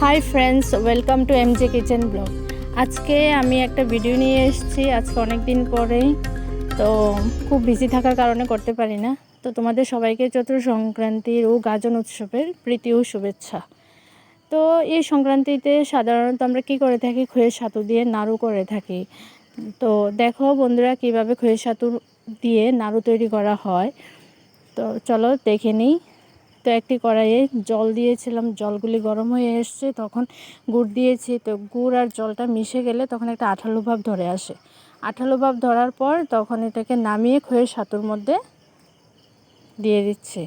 Hi friends, welcome to এমজে kitchen blog. আজকে আমি একটা ভিডিও নিয়ে এসেছি। আজকে অনেক দিন পরেই, তো খুব বিজি থাকার কারণে করতে পারি না। তো তোমাদের সবাইকে চৈত্র সংক্রান্তির ও গাজন উৎসবের প্রীতি ও শুভেচ্ছা। তো এই সংক্রান্তিতে সাধারণত আমরা কী করে থাকি, খইয়ের সাতু দিয়ে নাড়ু করে থাকি। তো দেখো বন্ধুরা, কীভাবে খইয়ের সাতু দিয়ে নাড়ু তৈরি করা হয়। তো চলো দেখে নিই। তো একটি কড়াইয়ে জল দিয়েছিলাম, জলগুলি গরম হয়ে এসছে, তখন গুড় দিয়েছি। তো গুড় আর জলটা মিশে গেলে তখন একটা আঠালো ভাব ধরে আসে। আঠালো ভাব ধরার পর তখন এটাকে নামিয়ে খইয়ের সাতুর মধ্যে দিয়ে দিচ্ছি।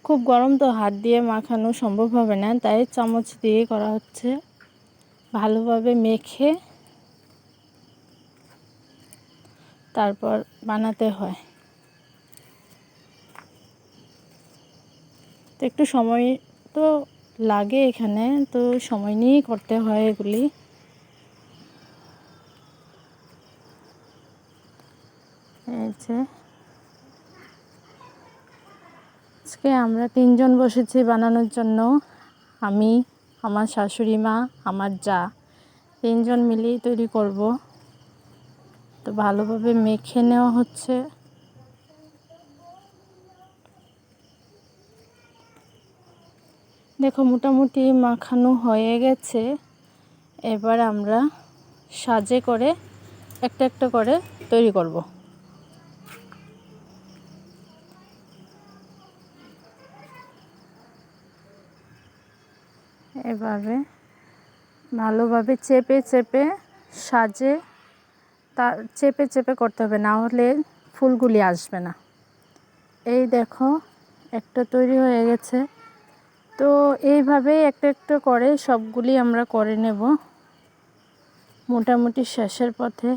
খুব গরম, তো হাত দিয়ে মাখানো সম্ভব হবে না, তাই চামচ দিয়ে করা হচ্ছে। ভালোভাবে মেখে তারপর বানাতে হয়। তো একটু সময় তো লাগে এখানে, তো সময় নিয়েই করতে হয় এগুলি। এই যে আজকে আমরা 3 জন বসেছি বানানোর জন্য। আমি, আমার শাশুড়ি মা, আমার যা, 3 জন মিলেই তৈরি করব। তো ভালোভাবে মেখে নেওয়া হচ্ছে। দেখো মোটামুটি মাখানো হয়ে গেছে। এবার আমরা সাজে করে একটা একটা করে তৈরি করব। এভাবে ভালোভাবে চেপে চেপে সাজে চেপে চেপে করতে হবে, না হলে ফুলগুলি আসবে না। এই দেখো একটা তৈরি হয়ে গেছে। তো এইভাবেই একটা একটা করে সবগুলি আমরা করে নেব। মোটামুটি শেষের পথে।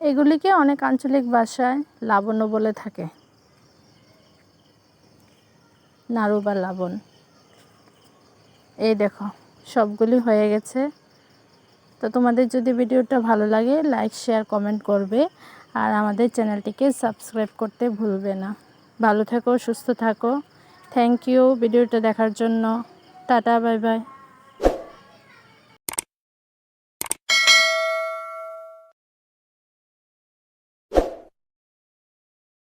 এগুলিকে অনেক আঞ্চলিক ভাষায় লাবণ্য বলে থাকে, নাড়ু বা লাবণ। এই দেখো সবগুলি হয়ে গেছে। তো তোমাদের যদি ভিডিওটা ভালো লাগে, লাইক শেয়ার কমেন্ট করবে, আর আমাদের চ্যানেলটিকে সাবস্ক্রাইব করতে ভুলবে না। ভালো থাকো, সুস্থ থাকো। থ্যাংক ইউ ভিডিওটা দেখার জন্য। Tata, bye bye.